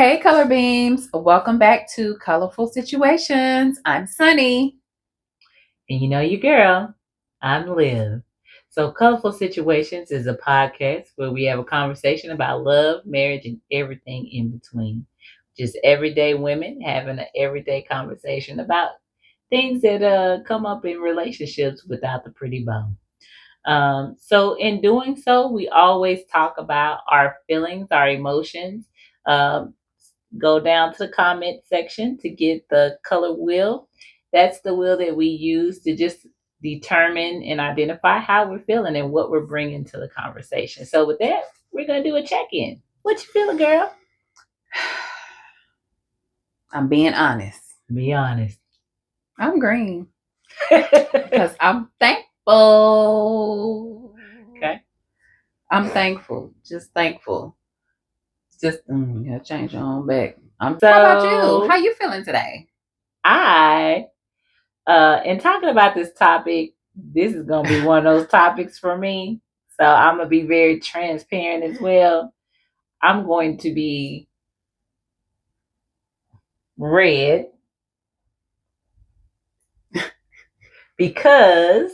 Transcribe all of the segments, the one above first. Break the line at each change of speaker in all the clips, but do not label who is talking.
Hey, color beams. Welcome back to Colorful Situations. I'm Sunny.
And you know your girl, I'm Liv. So, Colorful Situations is a podcast where we have a conversation about love, marriage, and everything in between. Just everyday women having an everyday conversation about things that come up in relationships without the pretty bow. So, in doing so, we always talk about our feelings, our emotions. Um, Go down to the comment section to get the color wheel. That's the wheel that we use to just determine and identify how we're feeling and what we're bringing to the conversation. So, with that, we're going to do a check in. What you feeling, girl?
I'm being honest.
Be honest.
I'm green because I'm thankful.
Okay.
I'm thankful. Just thankful. Just you gotta change your own back. How
So,
about you? How you feeling today?
In talking about this topic, this is going to be one of those topics for me. So, I'm going to be very transparent as well. I'm going to be red because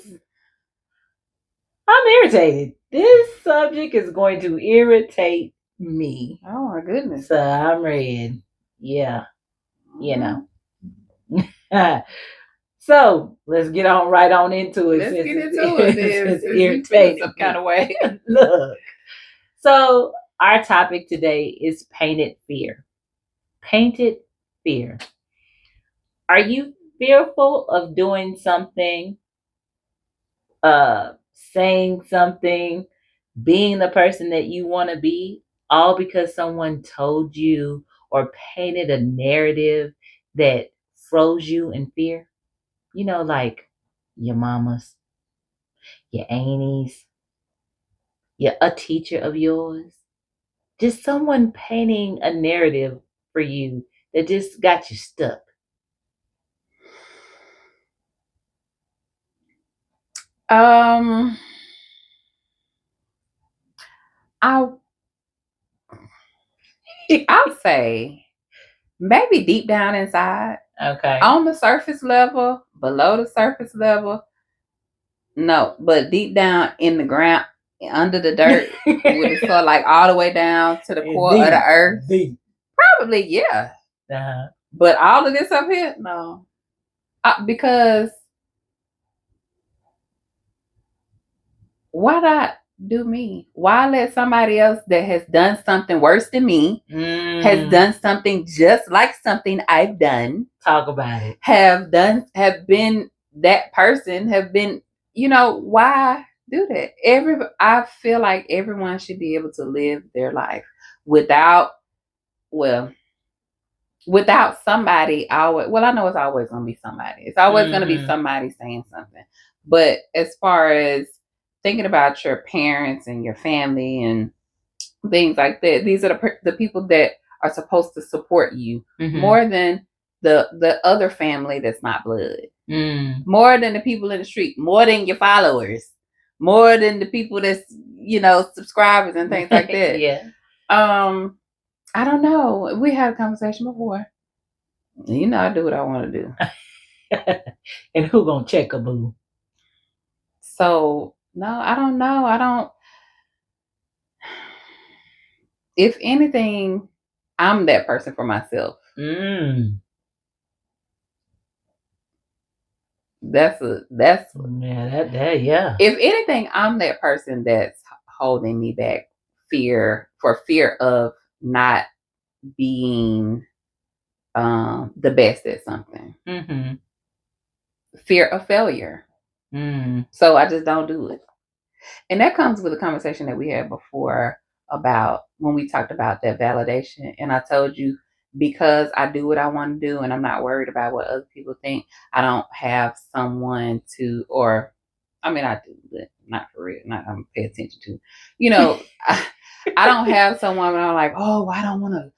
I'm irritated. This subject is going to irritate me.
Oh my goodness.
So I'm red. Yeah. You know. So let's get on right on into it.
Let's get into it.
It's irritating
some kind of way.
Look. So our topic today is painted fear. Painted fear. Are you fearful of doing something, saying something, being the person that you want to be, all because someone told you or painted a narrative that froze you in fear? You know, like your mamas, your aunties, a teacher of yours, just someone painting a narrative for you that just got you stuck.
I'll say maybe deep down inside.
Okay.
On the surface level, below the surface level, no. But deep down in the ground, under the dirt, with the soil, like all the way down to the core of the earth.
Deep.
Probably, yeah.
Uh-huh.
But all of this up here, no. Because why not do me? Why let somebody else that has done something worse than me, has done something just like something I've done,
talk about it,
have been that person, have been, why do that? I feel like everyone should be able to live their life without somebody always. Well, I know it's always going to be somebody. It's always going to be somebody saying something. But as far as thinking about your parents and your family and things like that, these are the people that are supposed to support you more than the other family that's not blood, more than the people in the street, more than your followers, more than the people that's subscribers and things like that.
Yeah.
I don't know. We had a conversation before. I do what I want to do.
And who gonna check a boo?
So no, I don't know. I don't. If anything, I'm that person for myself. That's
yeah.
If anything, I'm that person that's holding me back, fear of not being the best at something. Fear of failure. So I just don't do it. And that comes with a conversation that we had before about when we talked about that validation. And I told you, because I do what I want to do and I'm not worried about what other people think, I don't have someone to, I do, but not for real. Not I'm pay attention to. I don't have someone where I'm like, oh, I don't want to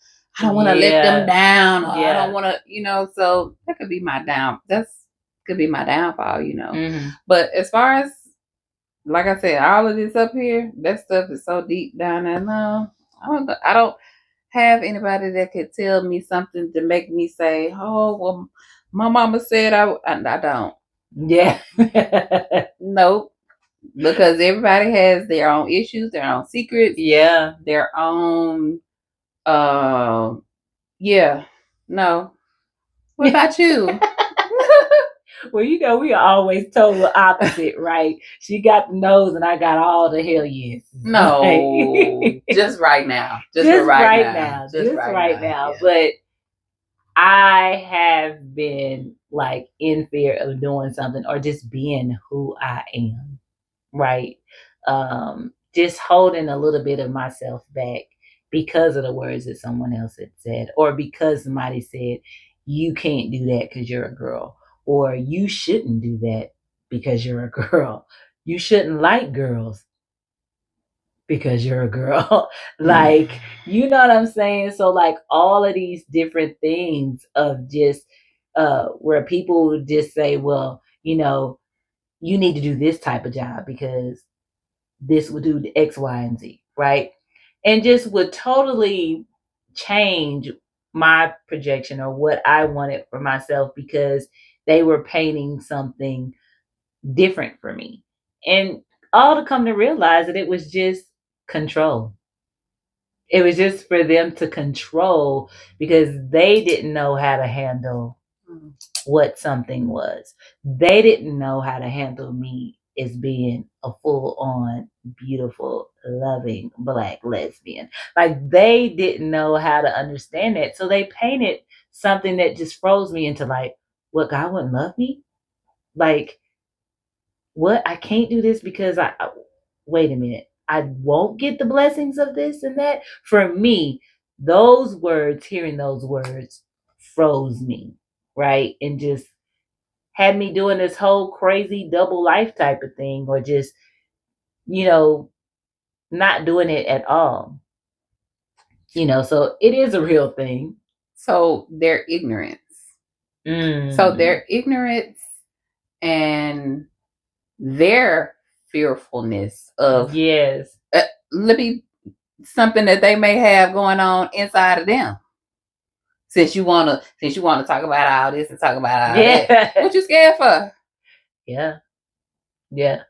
let them down. Or I don't want to, so that could be my could be my downfall, But as far as, like I said, all of this up here, that stuff is so deep down there. No, I don't have anybody that could tell me something to make me say, "Oh, well, my mama said I don't."
Yeah.
Nope. Because everybody has their own issues, their own secrets,
Yeah.
their own. Yeah. No. What about you?
Well, we are always total opposite, right? She got the nose and I got all the hell yes.
No, just right now. Just
Just
right
right
now.
now.
Just
Just
right
right
now.
now.
Yeah.
But I have been like in fear of doing something or just being who I am, right? Just holding a little bit of myself back because of the words that someone else had said, or because somebody said, you can't do that because you're a girl, or you shouldn't do that because you're a girl. You shouldn't like girls because you're a girl. Like, you know what I'm saying? So like all of these different things of just where people would just say, well, you need to do this type of job because this would do the X, Y, and Z, right? And just would totally change my projection or what I wanted for myself because they were painting something different for me. And all to come to realize that it was just control. It was just for them to control because they didn't know how to handle what something was. They didn't know how to handle me as being a full on, beautiful, loving Black lesbian. Like they didn't know how to understand that. So they painted something that just froze me into like, what, God wouldn't love me? Like, what? I can't do this because wait a minute. I won't get the blessings of this and that. For me, those words, hearing those words, froze me, right? And just had me doing this whole crazy double life type of thing, or just, you know, not doing it at all. So it is a real thing.
So their ignorance. So their ignorance and their fearfulness of
Yes.
let me something that they may have going on inside of them. Since you wanna talk about all this and talk about all that, what you scared for?
Yeah. Yeah.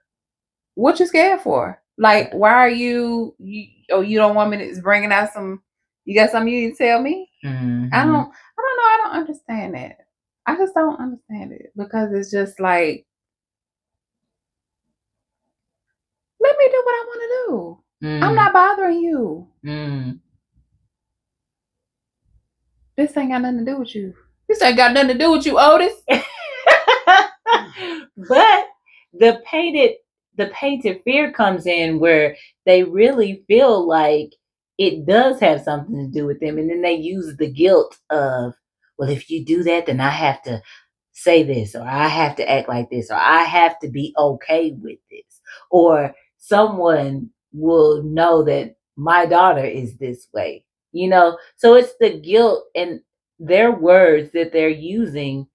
What you scared for? Like, why are you you don't want me to bringing out some? You got something you need to tell me?
Mm-hmm.
I don't know. I don't understand that. I just don't understand it because it's just like, let me do what I want to do. I'm not bothering you. This ain't got nothing to do with you. This ain't got nothing to do with you, Otis.
But the painted fear comes in where they really feel like it does have something to do with them, and then they use the guilt of, well, if you do that, then I have to say this, or I have to act like this, or I have to be okay with this, or someone will know that my daughter is this way. So it's the guilt and their words that they're using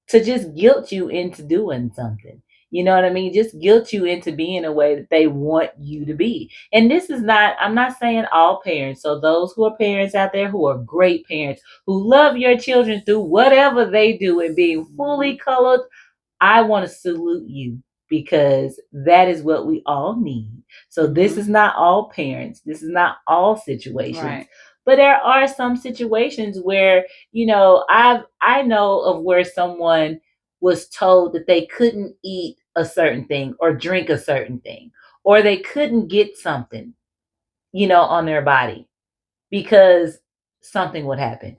to just guilt you into doing something. You know what I mean? Just guilt you into being a way that they want you to be. And this is not, I'm not saying all parents. So those who are parents out there who are great parents, who love your children through whatever they do and being fully colored, I want to salute you because that is what we all need. So this is not all parents. This is not all situations.
Right.
But there are some situations where, I know of where someone was told that they couldn't eat a certain thing or drink a certain thing, or they couldn't get something, on their body because something would happen.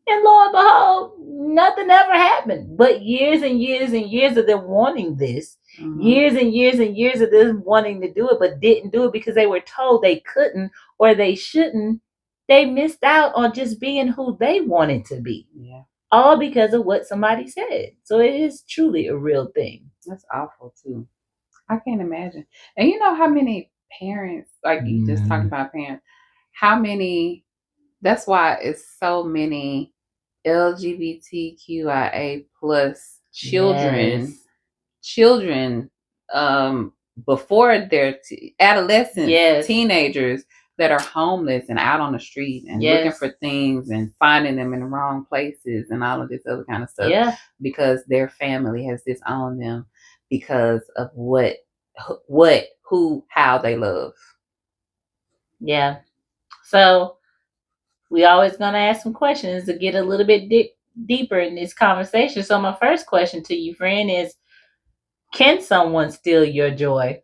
And lo and behold, nothing ever happened. But years and years and years of them wanting this, years and years and years of them wanting to do it, but didn't do it because they were told they couldn't or they shouldn't. They missed out on just being who they wanted to be.
Yeah.
All because of what somebody said. So it is truly a real thing.
That's awful too. I can't imagine. And you know how many parents, like you just talking about parents, how many, that's why it's so many LGBTQIA plus children, children before their adolescents, teenagers that are homeless and out on the street and looking
Yes.
for things and finding them in the wrong places and all of this other kind of stuff
Yeah.
because their family has disowned them because of how they love.
Yeah. So we always gonna ask some questions to get a little bit deeper in this conversation. So my first question to you, friend, is: can someone steal your joy,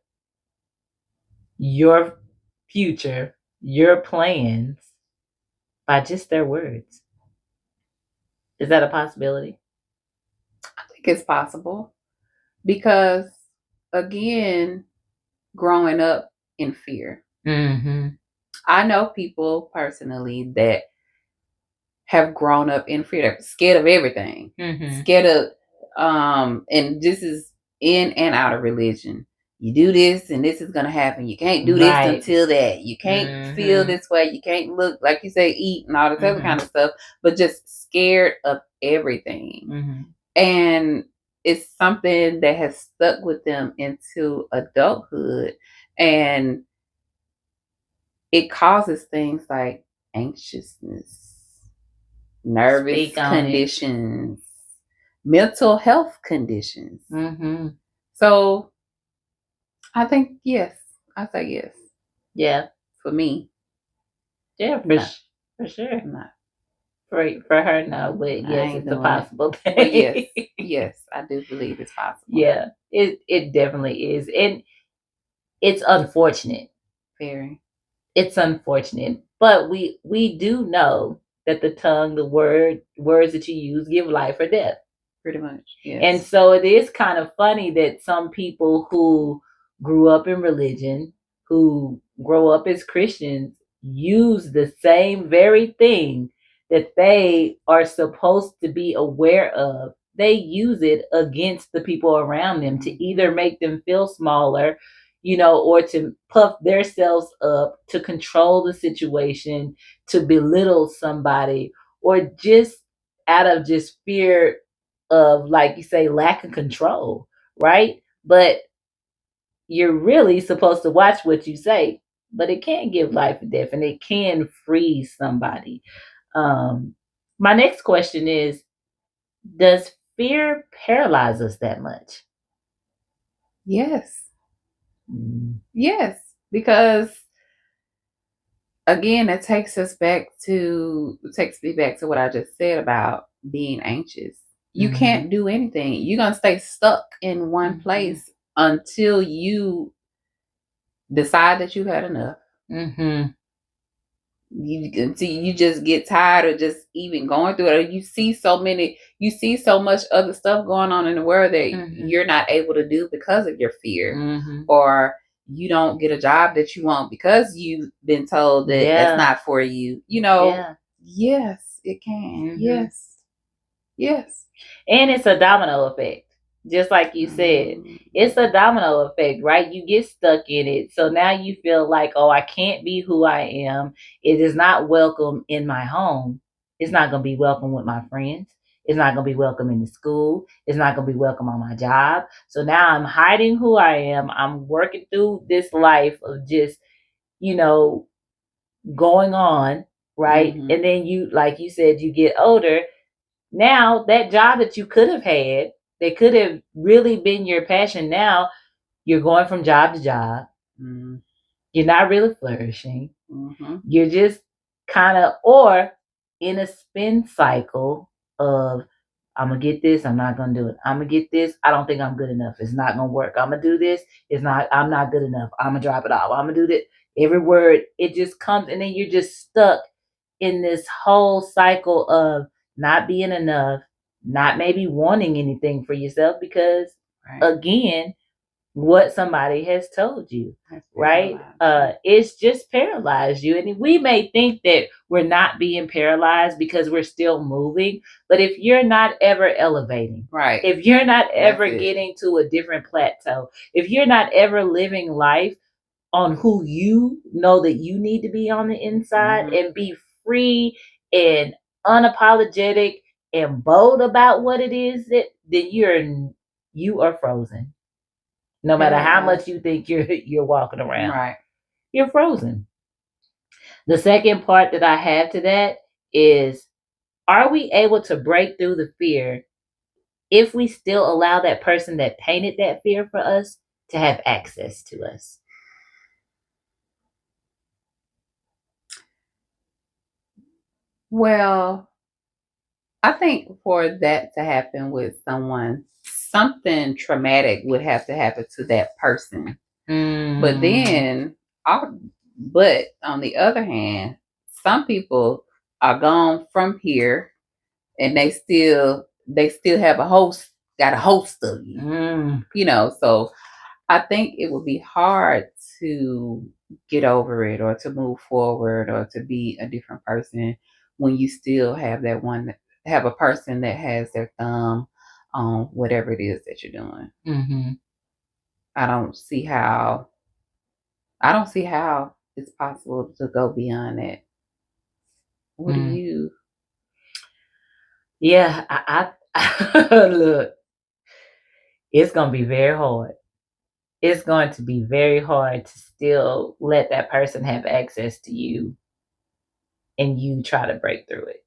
your future, your plans by just their words? Is that a possibility?
I think it's possible because, again, growing up in fear.
Mm-hmm.
I know people personally that have grown up in fear. They're scared of everything.
Mm-hmm.
Scared of and this is in and out of religion. You do this and this is gonna happen. You can't do this
Right.
until that. You can't feel
Mm-hmm.
this way. You can't look like you say eat and all this other
Mm-hmm.
kind of stuff, but just scared of everything.
Mm-hmm.
And it's something that has stuck with them into adulthood. And it causes things like anxiousness, nervous
Speak on it.
conditions, mental health conditions.
Mm-hmm.
So I think yes. I say yes.
Yeah.
For me.
Yeah,
No.
for sure.
No.
For her, no, but
I
yes,
ain't
it's a
doing it.
possible thing.
But yes, yes, I do believe it's possible.
Yeah, it definitely is, and it's unfortunate.
Very.
It's unfortunate, but we do know that the tongue, the words that you use, give life or death.
Pretty much. Yes.
And so it is kind of funny that some people who grew up in religion, who grow up as Christians, use the same very thing that they are supposed to be aware of. They use it against the people around them to either make them feel smaller, or to puff themselves up, to control the situation, to belittle somebody, or just out of just fear of, like you say, lack of control, right? But you're really supposed to watch what you say, but it can give life or death and it can freeze somebody. My next question is: does fear paralyze us that much?
Yes. Yes. Because again, it takes me back to what I just said about being anxious. You can't do anything. You're gonna stay stuck in one place until you decide that you had enough. Until you just get tired of just even going through it. Or you see so much other stuff going on in the world that you're not able to do because of your fear. Or you don't get a job that you want because you've been told that that's not for you. Yes, it can. Yes.
And it's a domino effect. Just like you said, it's a domino effect, right? You get stuck in it. So now you feel like, oh, I can't be who I am. It is not welcome in my home. It's not going to be welcome with my friends. It's not going to be welcome in the school. It's not going to be welcome on my job. So now I'm hiding who I am. I'm working through this life of just, going on, right? And then you, like you said, you get older. Now that job that you could have had, that could have really been your passion, now you're going from job to job. You're not really flourishing. You're just kind of, or in a spin cycle of, I'm gonna get this, I'm not gonna do it. I'm gonna get this, I don't think I'm good enough. It's not gonna work. I'm gonna do this, I'm not good enough. I'm gonna drop it off. I'm gonna do this. Every word, it just comes, and then you're just stuck in this whole cycle of not being enough, not maybe wanting anything for yourself because, again, what somebody has told you, right? It's just paralyzed you. And we may think that we're not being paralyzed because we're still moving, but if you're not ever elevating,
right,
if you're not ever getting to a different plateau, if you're not ever living life on who you know that you need to be on the inside and be free and unapologetic and bold about what it is, that then you are frozen. No matter how much you think you're walking around,
right,
you're frozen. The second part that I have to that is, are we able to break through the fear if we still allow that person that painted that fear for us to have access to us?
Well, I think for that to happen with someone, something traumatic would have to happen to that person. But then, but on the other hand, some people are gone from here, and they still have got a host of you, So I think it would be hard to get over it or to move forward or to be a different person when you still have a person that has their thumb on whatever it is that you're doing.
Mm-hmm.
I don't see how it's possible to go beyond that. What do you?
Yeah, I look, it's gonna be very hard. It's going to be very hard to still let that person have access to you and you try to break through it.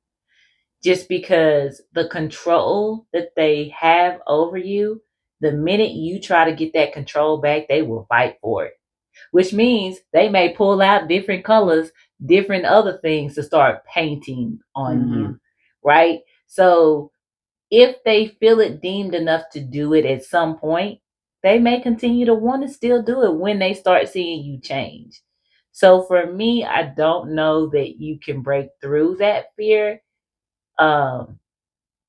Just because the control that they have over you, the minute you try to get that control back, they will fight for it. Which means they may pull out different colors, different other things to start painting on you, right? So if they feel it deemed enough to do it at some point, they may continue to want to still do it when they start seeing you change. So for me, I don't know that you can break through that fear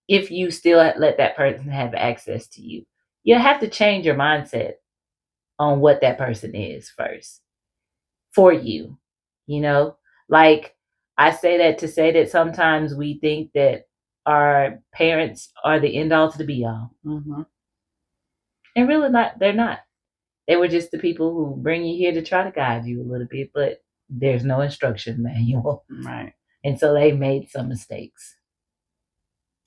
if you still let that person have access to you. You have to change your mindset on what that person is first for you. You know, like I say that to say that sometimes we think that our parents are the end all to the be all. And really not, they're not. They were just the people who bring you here to try to guide you a little bit, but there's no instruction manual.
Right.
And so they made some mistakes.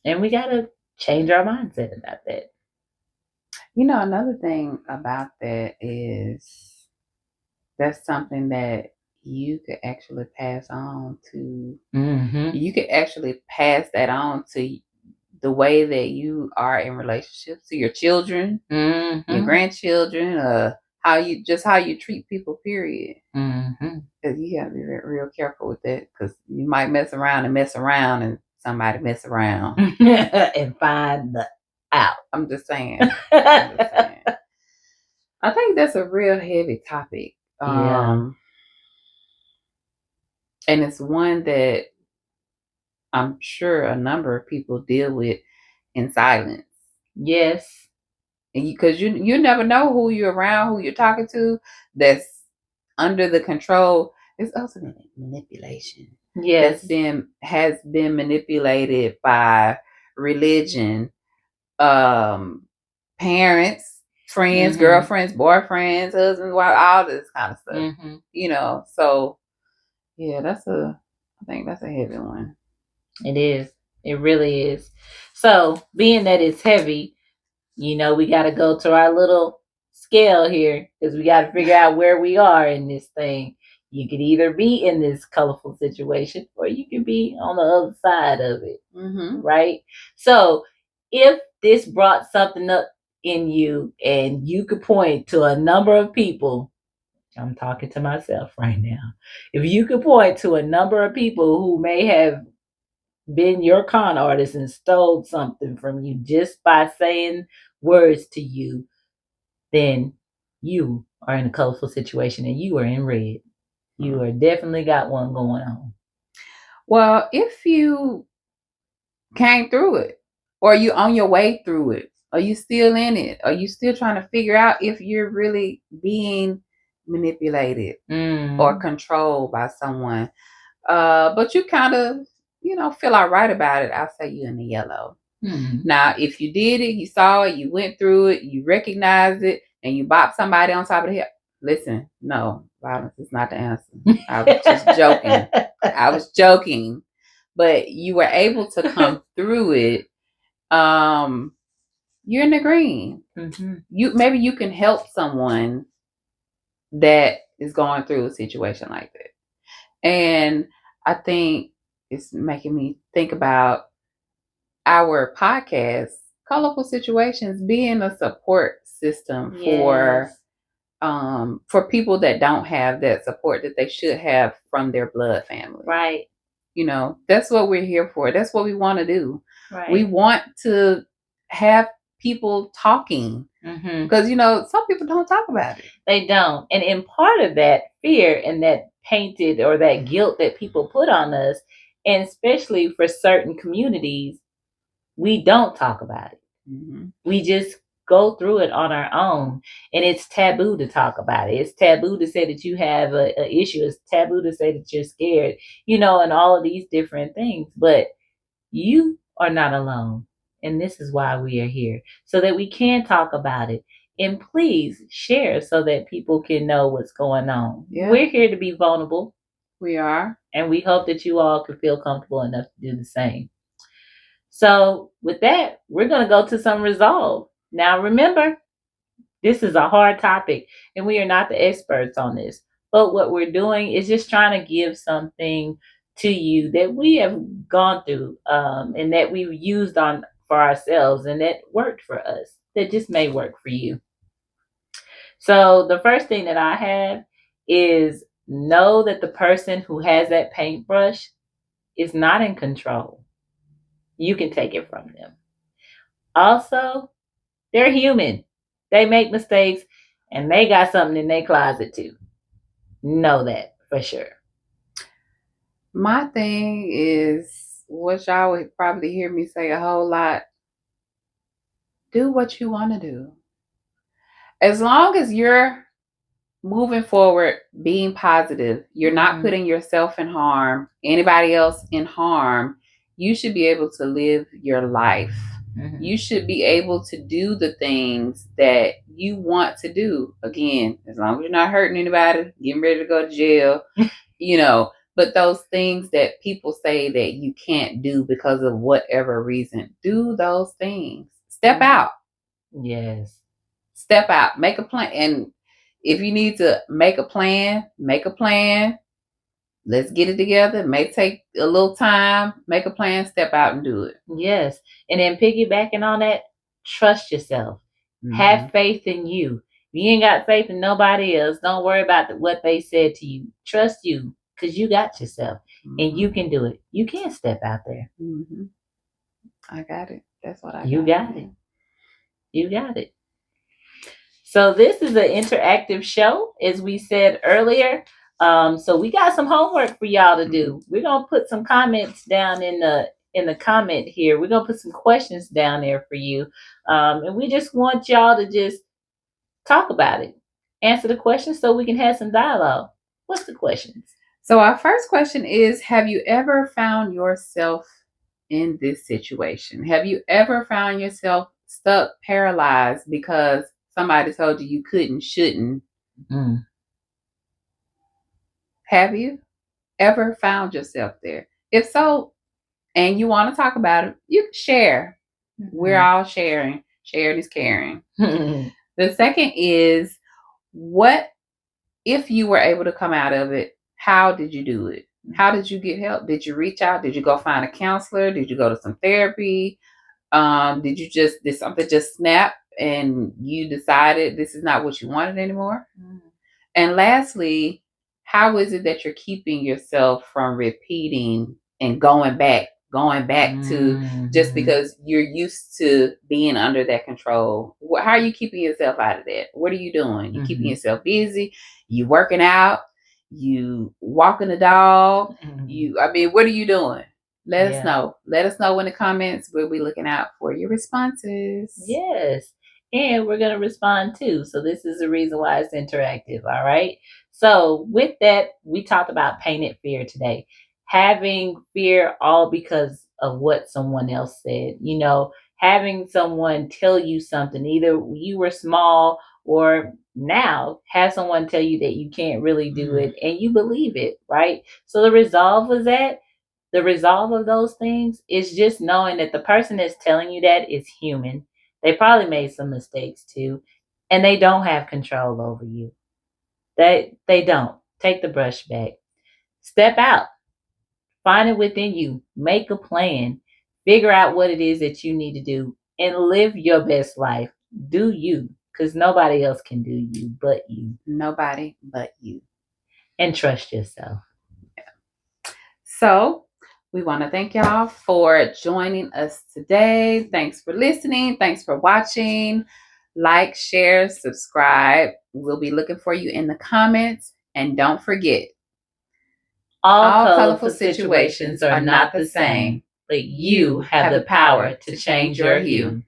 And we got to change our mindset about that.
Another thing about that is that's something that you could actually pass on to. You could actually pass that on to the way that you are in relationships to your children, your grandchildren, how you treat people, period. Because you gotta be real careful with that, because you might mess around and somebody mess around
and find the out.
I'm just saying. I think that's a real heavy topic.
Yeah.
And it's one that I'm sure a number of people deal with in silence.
Yes.
And because you never know who you're around, who you're talking to, that's under the control. It's also manipulation.
Yes.
Has been manipulated by religion, parents, friends, girlfriends, boyfriends, husbands, wives, all this kind of stuff. So yeah, I think that's a heavy one.
It is. It really is. So being that it's heavy, we got to go to our little scale here, because we got to figure out where we are in this thing. You could either be in this colorful situation or you can be on the other side of it. Right? So if this brought something up in you and you could point to a number of people, I'm talking to myself right now. If you could point to a number of people who may have been your con artist and stole something from you just by saying words to you, then you are in a colorful situation and you are in red. You are definitely got one going on.
Well, if you came through it, or you on your way through it, are you still in it? Are you still trying to figure out if you're really being manipulated or controlled by someone? But you kind of, feel all right about it. I'll say you in the yellow. Now, if you did it, you saw it, you went through it, you recognized it, and you bopped somebody on top of the head, listen, no, violence is not the answer. I was just joking. I was joking. But you were able to come through it. You're in the green. Maybe you can help someone that is going through a situation like that. And I think it's making me think about our podcast, Colorful Situations, being a support system for people that don't have that support that they should have from their blood family.
Right.
That's what we're here for. That's what we want to do.
Right.
We want to have people talking because some people don't talk about it.
They don't. And in part of that fear and that painted or that guilt that people put on us, and especially for certain communities, we don't talk about it. We just go through it on our own, and it's taboo to talk about it. It's taboo to say that you have an issue. It's taboo to say that you're scared, and all of these different things. But you are not alone, and this is why we are here, so that we can talk about it. And please share so that people can know what's going on. Yeah. We're here to be vulnerable.
We are.
And we hope that you all can feel comfortable enough to do the same. So with that, we're going to go to some resolve. Now, remember, this is a hard topic and we are not the experts on this. But what we're doing is just trying to give something to you that we have gone through and that we've used on for ourselves and that worked for us, that just may work for you. So the first thing that I have is know that the person who has that paintbrush is not in control. You can take it from them. Also, they're human. They make mistakes and they got something in their closet too. Know that for sure.
My thing is, what y'all would probably hear me say a whole lot, do what you want to do. As long as you're moving forward, being positive, you're not putting yourself in harm, anybody else in harm, you should be able to live your life. You should be able to do the things that you want to do. Again, as long as you're not hurting anybody, getting ready to go to jail, but those things that people say that you can't do because of whatever reason, do those things. Step out.
Yes.
Step out. Make a plan. And if you need to make a plan, make a plan. Let's get it together. It may take a little time. Make a plan, step out and do it.
Yes. And then piggybacking on that, trust yourself. Have faith in you. If you ain't got faith in nobody else, don't worry about what they said to you. Trust you because you got yourself and you can do it. You can step out there.
I got it. That's what I got.
You got it. You got it. So this is an interactive show, as we said earlier. So we got some homework for y'all to do. We're gonna put some comments down in the comment here. We're gonna put some questions down there for you, and we just want y'all to just talk about it, answer the questions, so we can have some dialogue. What's the questions?
So our first question is: have you ever found yourself in this situation? Have you ever found yourself stuck, paralyzed because somebody told you couldn't, shouldn't? Have you ever found yourself there? If so, and you want to talk about it, you can share. We're all sharing. Sharing is caring. The second is, what if you were able to come out of it? How did you do it? How did you get help? Did you reach out? Did you go find a counselor? Did you go to some therapy? Did something just snap and you decided this is not what you wanted anymore? And lastly, how is it that you're keeping yourself from repeating and going back to just because you're used to being under that control? How are you keeping yourself out of that? What are you doing? You keeping yourself busy? You working out? You walking the dog? What are you doing? Let us know. Let us know in the comments. We'll be looking out for your responses.
Yes. And we're going to respond too. So this is the reason why it's interactive. All right. So with that, we talked about painted fear today. Having fear all because of what someone else said. Having someone tell you something, either you were small or now have someone tell you that you can't really do it and you believe it, right? So the resolve of those things is just knowing that the person that's telling you that is human. They probably made some mistakes too, and they don't have control over you. They don't. Take the brush back. Step out, find it within you, make a plan, figure out what it is that you need to do, and live your best life. Do you, because nobody else can do you but you.
Nobody but you.
And trust yourself.
So we want to thank y'all for joining us today. Thanks for listening. Thanks for watching. Like, share, subscribe. We'll be looking for you in the comments. And don't forget,
all colorful situations are not the same, but you have the power to change your hue.